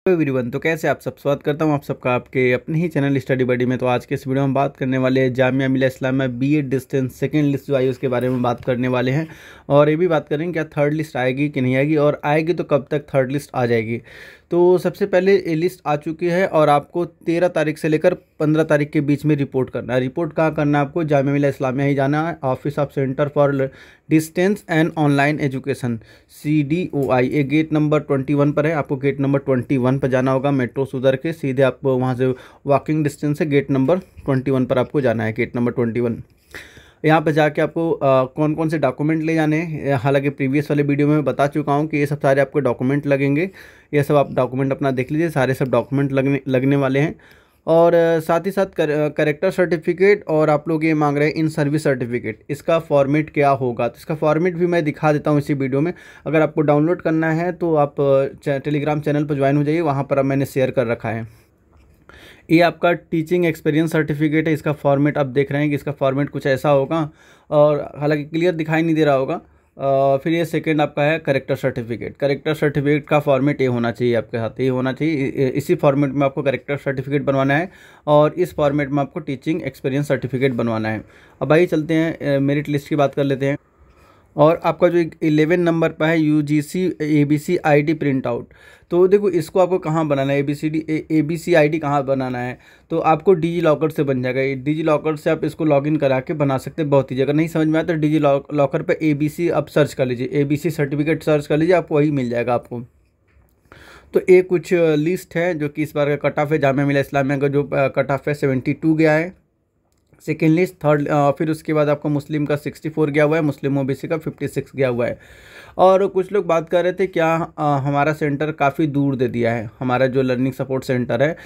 Hello everyone, तो कैसे आप सब। स्वागत करता हूं आप सबका आपके अपने ही चैनल स्टडी बडी में। तो आज के इस वीडियो में हम बात करने वाले हैं Jamia Millia Islamia B Ed distance second list जो आई उसके बारे में बात करने वाले हैं। और ये भी बात करेंगे क्या थर्ड लिस्ट आएगी कि नहीं आएगी, और आएगी तो कब तक थर्ड लिस्ट आ जाएगी। तो सबसे पहले ये लिस्ट आ चुकी है और आपको 13 तारीख से लेकर 15 तारीख के बीच में रिपोर्ट करना है। रिपोर्ट कहाँ करना है आपको? जामिया मिलिया इस्लामिया ही जाना है, office of centre for distance and online education CDOI। ये गेट नंबर 21 पर है। आपको गेट नंबर 21 पर जाना होगा। मेट्रो से उतर के सीधे आपको वहाँ से वॉकिंग डिस्टेंस है, गेट नंबर 21 पर आपको जाना है। गेट नंबर 21 यहाँ पर जाके आपको कौन कौन से डॉक्यूमेंट ले जाने हैं। हालांकि प्रीवियस वाले वीडियो में मैं बता चुका हूँ कि ये सब सारे आपको डॉक्यूमेंट लगेंगे। ये सब आप डॉक्यूमेंट अपना देख लीजिए, सारे सब डॉक्यूमेंट लगने वाले हैं। और साथ ही साथ करेक्टर सर्टिफिकेट और आप लोग ये मांग रहे हैं इन सर्विस सर्टिफिकेट। इसका फॉर्मेट क्या होगा, तो इसका फॉर्मेट भी मैं दिखा देता हूँ इसी वीडियो में। अगर आपको डाउनलोड करना है तो आप टेलीग्राम चैनल पर ज्वाइन हो जाइए, वहाँ पर अब मैंने शेयर कर रखा है। ये आपका टीचिंग एक्सपीरियंस सर्टिफिकेट है। इसका फॉर्मेट आप देख रहे हैं कि इसका फॉर्मेट कुछ ऐसा होगा, और हालांकि क्लियर दिखाई नहीं दे रहा होगा। फिर ये सेकंड आपका है करेक्टर सर्टिफिकेट। करेक्टर सर्टिफिकेट का फॉर्मेट ये होना चाहिए, आपके हाथ ये होना चाहिए। इसी फॉर्मेट में आपको करेक्टर सर्टिफिकेट बनवाना है, और इस फॉर्मेट में आपको टीचिंग एक्सपीरियंस सर्टिफिकेट बनवाना है। अब आइए चलते हैं मेरिट लिस्ट की बात कर लेते हैं। और आपका जो 11 नंबर पर है UGC ABC ID print out. तो देखो इसको आपको कहाँ बनाना है, ABC ID कहाँ बनाना है, तो आपको डिजी लॉकर से बन जाएगा। डिजी लॉकर से आप इसको लॉगिन करा के बना सकते हैं बहुत ही। अगर नहीं समझ में आया तो डिजी लॉकर पर ABC आप सर्च कर लीजिए, ABC सर्टिफिकेट सर्च कर लीजिए, आपको वही मिल जाएगा आपको। तो एक कुछ लिस्ट है जो कि इस बार का कट ऑफ है। जामिया मिलिया इस्लामिया का जो कट ऑफ है 72 गया है सेकेंड लिस्ट। थर्ड फिर उसके बाद आपको मुस्लिम का 64 गया हुआ है, मुस्लिम OBC का 56 गया हुआ है। और कुछ लोग बात कर रहे थे क्या हमारा सेंटर काफ़ी दूर दे दिया है, हमारा जो लर्निंग सपोर्ट सेंटर है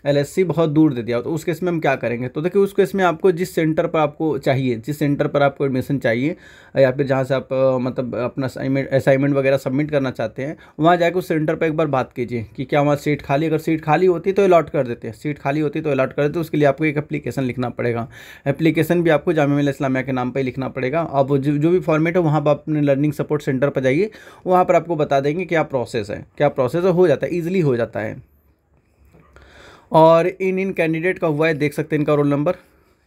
LSC बहुत दूर दे दिया, तो उस केस में हम क्या करेंगे। तो देखिए उस केस में आपको जिस सेंटर पर आपको चाहिए, जिस सेंटर पर आपको एडमिशन चाहिए, या फिर जहाँ से आप मतलब अपना असाइनमेंट वगैरह सबमिट करना चाहते हैं, वहाँ जाकर उस सेंटर पर एक बार बात कीजिए कि क्या वहाँ सीट खाली। अगर सीट खाली होती तो अलॉट कर देते हैं, सीट खाली होती तो अलॉट कर देते। उसके लिए आपको एक एप्लीकेशन लिखना पड़ेगा। एप्लीकेशन भी आपको जामिया मिलिया इस्लामिया के नाम पर ही लिखना पड़ेगा। अब जो भी फॉर्मेट है वहाँ पर अपने लर्निंग सपोर्ट सेंटर पर जाइए, वहाँ पर आपको बता देंगे क्या प्रोसेस है, क्या प्रोसेस है। हो जाता है, ईजिली हो जाता है। और इन कैंडिडेट का हुआ है, देख सकते हैं इनका रोल नंबर।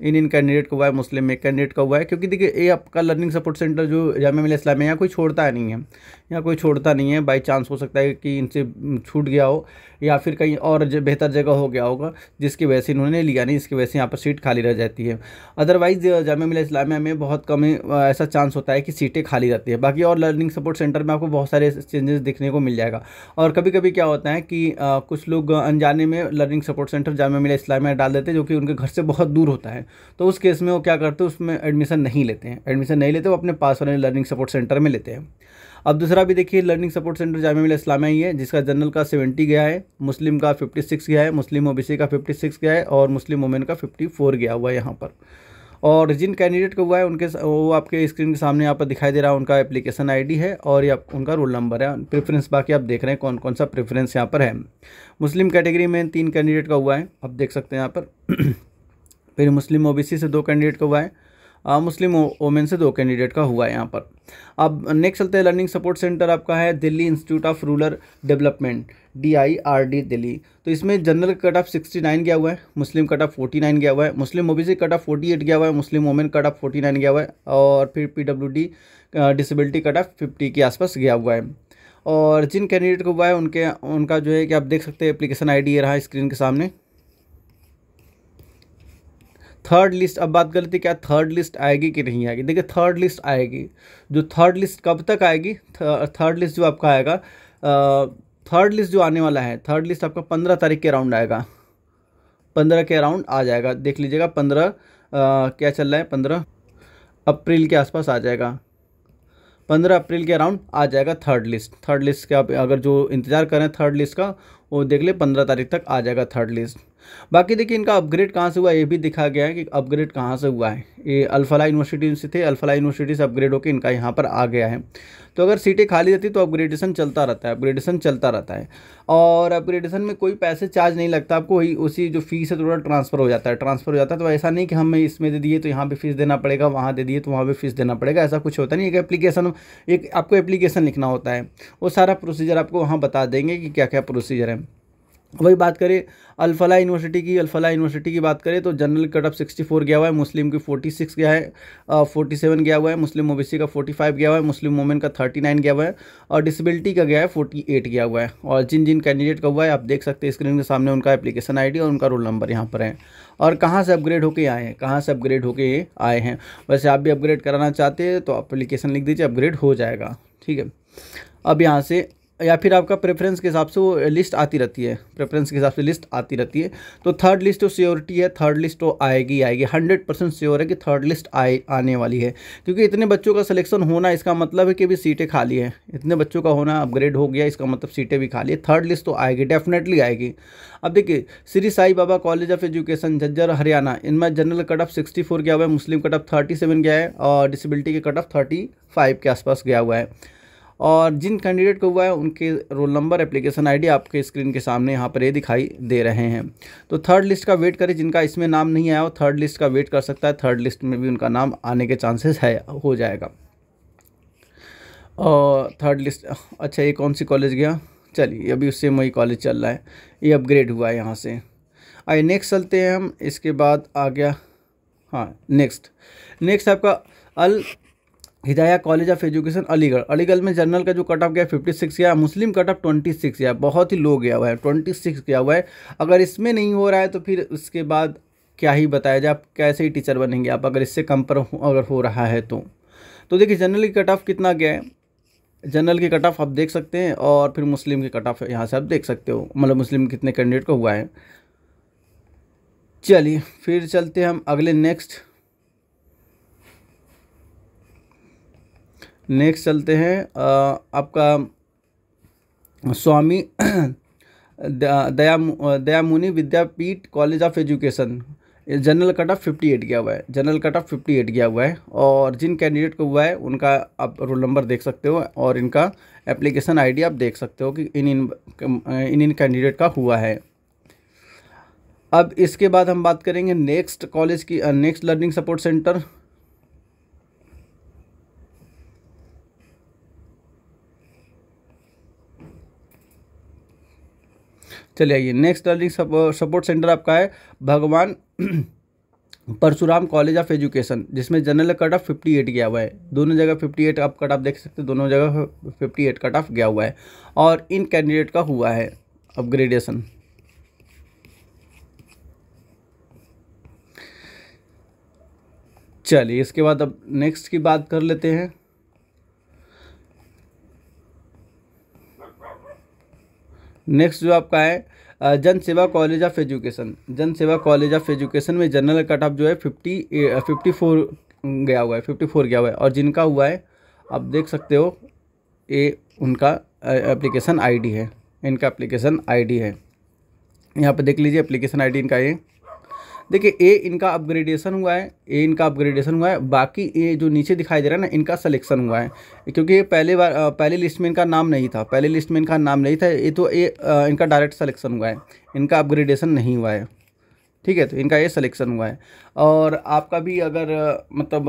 इन कैंडिडेट का हुआ है, मुस्लिम में कैंडिडेट का हुआ है। क्योंकि देखिए ये आपका लर्निंग सपोर्ट सेंटर जो जामिया मिलिया इस्लामिया यहाँ कोई छोड़ता नहीं है, यहाँ कोई छोड़ता नहीं है। बाई चांस हो सकता है कि इनसे छूट गया हो, या फिर कहीं और बेहतर जगह हो गया होगा जिसकी वजह से इन्होंने लिया नहीं, इसकी वजह से यहाँ पर सीट खाली रह जाती है। अदरवाइज़ जामिया मिलिया इस्लामिया में बहुत कम ऐसा चांस होता है कि सीटें खाली रहती है। बाकी और लर्निंग सपोर्ट सेंटर में आपको बहुत सारे चेंजेस देखने को मिल जाएगा। और कभी कभी क्या होता है कि कुछ लोग अनजाने में learning support centre Jamia Millia Islamia डाल देते हैं, जो कि उनके घर से बहुत दूर होता है। तो उस केस में वो क्या करते हैं, उसमें एडमिशन नहीं लेते हैं, वो अपने पास वाले लर्निंग सपोर्ट सेंटर में लेते हैं। अब दूसरा भी देखिए, learning support centre Jamia Millia Islamia ही है, जिसका जनरल का 70 गया है, मुस्लिम का 56 गया है, मुस्लिम OBC का 56 गया है, और मुस्लिम वुमेन का 54 गया हुआ है यहाँ पर। और जिन कैंडिडेट का हुआ है उनके वो आपके स्क्रीन के सामने यहाँ पर दिखाई दे रहा है, उनका एप्लीकेशन ID है, और ये उनका रोल नंबर है। प्रेफरेंस बाकी आप देख रहे हैं कौन कौन सा प्रेफरेंस यहाँ पर है। मुस्लिम कैटेगरी में 3 कैंडिडेट का हुआ है, आप देख सकते हैं यहाँ पर। फिर मुस्लिम OBC से 2 कैंडिडेट का हुआ है, मुस्लिम वोमेन से 2 कैंडिडेट का हुआ है यहाँ पर। अब नेक्स्ट चलते हैं, लर्निंग सपोर्ट सेंटर आपका है Delhi institute of rural development DIRD Delhi. तो इसमें जनरल कट ऑफ 69 गया हुआ है, मुस्लिम कट ऑफ 49 गया हुआ है, मुस्लिम OBC कट ऑफ 48 गया हुआ है, मुस्लिम वोमेन कट ऑफ 49 गया हुआ है, और फिर PWD डिसेबिलिटी कट ऑफ 50 के आसपास गया हुआ है। और जिन कैंडिडेट को हुआ है उनका जो है कि आप देख सकते हैं एप्लीकेशन ID ये रहा स्क्रीन के सामने। थर्ड लिस्ट, अब बात कर लेते हैं क्या थर्ड लिस्ट आएगी कि नहीं आएगी। देखिए थर्ड लिस्ट आएगी। जो थर्ड लिस्ट कब तक आएगी, थर्ड लिस्ट जो आपका आएगा, थर्ड लिस्ट जो आने वाला है, थर्ड लिस्ट आपका 15 तारीख के अराउंड आएगा, 15 के अराउंड आ जाएगा। देख लीजिएगा 15 क्या चल रहा है, 15 अप्रैल के आसपास आ जाएगा, 15 अप्रैल के अराउंड आ जाएगा थर्ड लिस्ट। थर्ड लिस्ट के आप अगर जो इंतज़ार करें थर्ड लिस्ट का, वो देख ले 15 तारीख तक आ जाएगा थर्ड लिस्ट। बाकी देखिए इनका अपग्रेड कहाँ से हुआ ये भी दिखा गया है कि अपग्रेड कहाँ से हुआ है। ये अल्फला यूनिवर्सिटी से थे, अल्फला यूनिवर्सिटी से अपग्रेड होकर इनका यहाँ पर आ गया है। तो अगर सीटें खाली रहती तो अपग्रेडेशन चलता रहता है, अपग्रेडेशन चलता रहता है। और अपग्रेडेशन में कोई पैसे चार्ज नहीं लगता आपको, वही उसी जो फीस है थोड़ा ट्रांसफ़र हो जाता है, ट्रांसफ़र हो जाता है। तो ऐसा नहीं कि हमें इसमें दे दिए तो यहाँ पे फीस देना पड़ेगा, वहाँ दे दिए तो वहाँ पे फीस देना पड़ेगा, ऐसा कुछ होता नहीं। एक एप्लीकेशन, एक आपको एप्लीकेशन लिखना होता है, वो सारा प्रोसीजर आपको वहाँ बता देंगे कि क्या क्या प्रोसीजर है। वही बात करें अल्फला यूनिवर्सिटी की, अल्फला यूनिवर्सिटी की बात करें तो जनरल कट ऑफ 64 गया हुआ है, मुस्लिम की 46 गया है, 47 गया हुआ है, मुस्लिम ओबीसी का 45 गया हुआ है, मुस्लिम वुमेन का 39 गया हुआ है, और डिसेबिलिटी का गया है 48 गया हुआ है। और जिन जिन कैंडिडेट का हुआ है आप देख सकते हैं स्क्रीन के सामने उनका एप्लीकेशन आईडी और उनका रोल नंबर यहाँ पर है। और कहाँ से अपग्रेड होके आए हैं, कहाँ से अपग्रेड होके आए हैं। वैसे आप भी अपग्रेड कराना चाहते हैं तो एप्लीकेशन लिख दीजिए, अपग्रेड हो जाएगा, ठीक है। अब यहाँ से या फिर आपका प्रेफरेंस के हिसाब से वो लिस्ट आती रहती है, प्रेफरेंस के हिसाब से लिस्ट आती रहती है। तो थर्ड लिस्ट तो श्योरिटी है, थर्ड लिस्ट तो आएगी आएगी, 100% श्योर है कि थर्ड लिस्ट आने वाली है। क्योंकि इतने बच्चों का सिलेक्शन होना इसका मतलब है कि भी सीटें खाली हैं, इतने बच्चों का होना अपग्रेड हो गया इसका मतलब सीटें भी खाली है। थर्ड लिस्ट तो आएगी, डेफिनेटली आएगी। अब देखिए Shri Sai Baba college of education Jhajjar Haryana, इनमें जनरल कट ऑफ 64 गया हुआ है, मुस्लिम कट ऑफ 37 गया है, और डिसेबिलिटी के कट ऑफ 35 के आसपास गया हुआ है। और जिन कैंडिडेट को हुआ है उनके रोल नंबर, एप्लीकेशन आईडी आपके स्क्रीन के सामने यहाँ पर ये दिखाई दे रहे हैं। तो थर्ड लिस्ट का वेट करें, जिनका इसमें नाम नहीं आया वो थर्ड लिस्ट का वेट कर सकता है, थर्ड लिस्ट में भी उनका नाम आने के चांसेस है, हो जाएगा। और थर्ड लिस्ट, अच्छा ये कौन सी कॉलेज गया, चलिए अभी उससे वही कॉलेज चल रहा है, ये अपग्रेड हुआ है यहाँ से। आइए नेक्स्ट चलते हैं हम, इसके बाद आ गया, हाँ नेक्स्ट आपका Al Hidaya college of education Aligarh. Aligarh में जनरल का जो कट ऑफ गया 56 गया, मुस्लिम कट ऑफ 26 गया, बहुत ही लो गया हुआ है, 26 गया हुआ है। अगर इसमें नहीं हो रहा है तो फिर उसके बाद क्या ही बताया जाए, आप कैसे ही टीचर बनेंगे आप अगर इससे कम पर अगर हो रहा है तो देखिए जनरल की कट ऑफ कितना गया है, जनरल की कट ऑफ आप देख सकते हैं, और फिर मुस्लिम की कट ऑफ यहाँ से आप देख सकते हो, मतलब मुस्लिम कितने कैंडिडेट का हुआ है। चलिए फिर चलते हैं हम अगले नेक्स्ट चलते हैं आपका Swami Dayamuni Vidyapeeth college of education, general cut off 58 गया हुआ है, जनरल कट ऑफ 58 गया हुआ है। और जिन कैंडिडेट को हुआ है उनका आप रोल नंबर देख सकते हो और इनका एप्लीकेशन आईडी आप देख सकते हो कि इन कैंडिडेट का हुआ है। अब इसके बाद हम बात करेंगे नेक्स्ट कॉलेज की, नेक्स्ट लर्निंग सपोर्ट सेंटर। चलिए आइए नेक्स्ट लर्निंग सपोर्ट सेंटर आपका है भगवान परशुराम कॉलेज ऑफ एजुकेशन, जिसमें जनरल कट ऑफ 58 गया हुआ है, दोनों जगह 58 आप कट ऑफ देख सकते हैं, दोनों जगह 58 कट ऑफ गया हुआ है। और इन कैंडिडेट का हुआ है अपग्रेडेशन। चलिए इसके बाद अब नेक्स्ट की बात कर लेते हैं। नेक्स्ट जो आपका है जन सेवा कॉलेज ऑफ एजुकेशन, जन सेवा कॉलेज ऑफ एजुकेशन में जनरल कट ऑफ जो है 54 गया हुआ है, 54 गया हुआ है। और जिनका हुआ है आप देख सकते हो ये उनका एप्लीकेशन आईडी है, इनका एप्लीकेशन आईडी है, यहाँ पे देख लीजिए एप्लीकेशन आईडी इनका ये देखिए। ए इनका अपग्रेडेशन हुआ है, ए इनका अपग्रेडेशन हुआ है, बाकी ये जो नीचे दिखाई दे रहा है ना इनका सिलेक्शन हुआ है, क्योंकि ये पहले लिस्ट में इनका नाम नहीं था, पहले लिस्ट में इनका नाम नहीं था, ये तो ये इनका डायरेक्ट सिलेक्शन हुआ है, इनका अपग्रेडेशन नहीं हुआ है, ठीक है। तो इनका ये सिलेक्शन हुआ है। और आपका भी अगर मतलब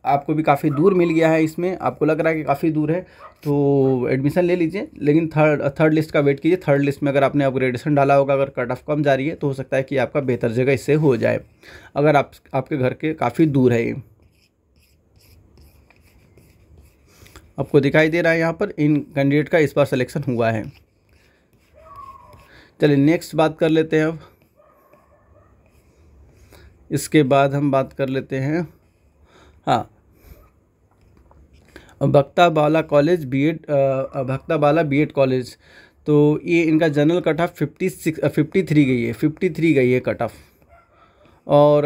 आपको भी काफ़ी दूर मिल गया है, इसमें आपको लग रहा है कि काफ़ी दूर है तो एडमिशन ले लीजिए, लेकिन थर्ड लिस्ट का वेट कीजिए। थर्ड लिस्ट में अगर आपने अपग्रेडेशन डाला होगा, अगर कट ऑफ कम जा रही है तो हो सकता है कि आपका बेहतर जगह इससे हो जाए, अगर आपके घर के काफ़ी दूर है। ये आपको दिखाई दे रहा है यहाँ पर इन कैंडिडेट का इस बार सिलेक्शन हुआ है। चलिए नेक्स्ट बात कर लेते हैं। अब इसके बाद हम बात कर लेते हैं हाँ भक्ता बाला कॉलेज बीएड, भक्ता बाला बीएड कॉलेज। तो ये इनका जनरल कट ऑफ 53 गई है, 53 गई है कट ऑफ। और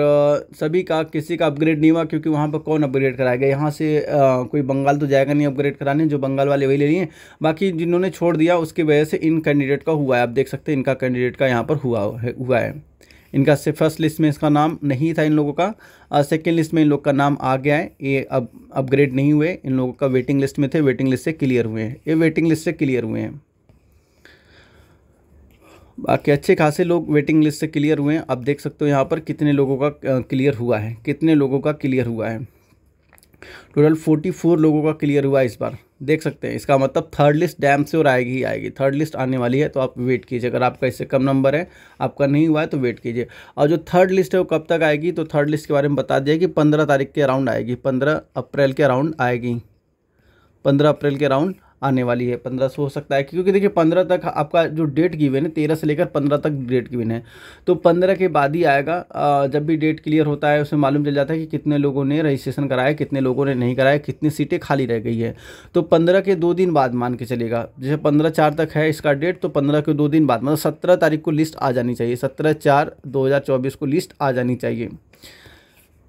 सभी का किसी का अपग्रेड नहीं हुआ, क्योंकि वहाँ पर कौन अपग्रेड कराएगा, यहाँ से कोई बंगाल तो जाएगा नहीं अपग्रेड कराने, जो बंगाल वाले वही ले लिए। बाकी जिन्होंने छोड़ दिया उसकी वजह से इन कैंडिडेट का हुआ है, आप देख सकते हैं इनका कैंडिडेट का यहाँ पर हुआ है। इनका से फर्स्ट लिस्ट में इसका नाम नहीं था इन लोगों का, सेकेंड लिस्ट में इन लोग का नाम आ गया है। ये अब अपग्रेड नहीं हुए, इन लोगों का वेटिंग लिस्ट में थे, वेटिंग लिस्ट से क्लियर हुए हैं, ये वेटिंग लिस्ट से क्लियर हुए हैं। बाकी अच्छे खासे लोग वेटिंग लिस्ट से क्लियर हुए हैं। अब देख सकते हो यहाँ पर कितने लोगों का क्लियर हुआ है, कितने लोगों का क्लियर हुआ है। टोटल 44 लोगों का क्लियर हुआ है इस बार, देख सकते हैं। इसका मतलब थर्ड लिस्ट डैम से और आएगी ही आएगी, थर्ड लिस्ट आने वाली है, तो आप वेट कीजिए। अगर आपका इससे कम नंबर है, आपका नहीं हुआ है, तो वेट कीजिए। और जो थर्ड लिस्ट है वो कब तक आएगी, तो थर्ड लिस्ट के बारे में बता दिया कि 15 तारीख के अराउंड आएगी, 15 अप्रैल के अराउंड आएगी, 15 अप्रैल के अराउंड आने वाली है। 15 से हो सकता है, क्योंकि देखिए 15 तक आपका जो डेट गिवन है, 13 से लेकर 15 तक डेट गिवन है, तो 15 के बाद ही आएगा। जब भी डेट क्लियर होता है उसमें मालूम चल जाता है कि कितने लोगों ने रजिस्ट्रेशन कराया, कितने लोगों ने नहीं कराया, कितनी सीटें खाली रह गई है। तो 15 के 2 दिन बाद मान के चलेगा, जैसे 15/4 तक है इसका डेट, तो 15 के 2 दिन बाद मतलब 17 तारीख को लिस्ट आ जानी चाहिए, 17/4/2024 को लिस्ट आ जानी चाहिए।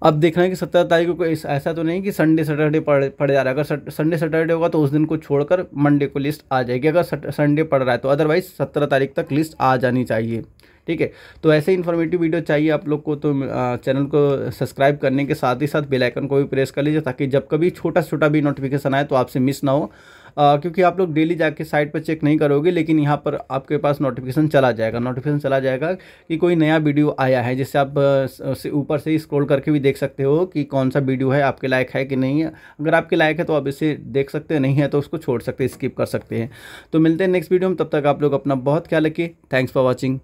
अब देखना है कि 17 तारीख को ऐसा तो नहीं कि संडे सैटरडे पड़ जा रहा है। अगर संडे सैटरडे होगा तो उस दिन को छोड़कर मंडे को लिस्ट आ जाएगी, अगर संडे पड़ रहा है तो। अदरवाइज 17 तारीख तक लिस्ट आ जानी चाहिए, ठीक है। तो ऐसे इन्फॉर्मेटिव वीडियो चाहिए आप लोग को, तो चैनल को सब्सक्राइब करने के साथ ही साथ बेल आइकन को भी प्रेस कर लीजिए, ताकि जब कभी छोटा से छोटा भी नोटिफिकेशन आए तो आपसे मिस ना हो। क्योंकि आप लोग डेली जाके साइट पर चेक नहीं करोगे, लेकिन यहाँ पर आपके पास नोटिफिकेशन चला जाएगा कि कोई नया वीडियो आया है, जिससे आप ऊपर से ही स्क्रॉल करके भी देख सकते हो कि कौन सा वीडियो है, आपके लायक है कि नहीं है। अगर आपके लायक है तो आप इसे देख सकते हैं, नहीं है तो उसको छोड़ सकते हैं, स्किप कर सकते हैं। तो मिलते हैं नेक्स्ट वीडियो में, तब तक आप लोग अपना बहुत ख्याल रखिए। Thanks for watching.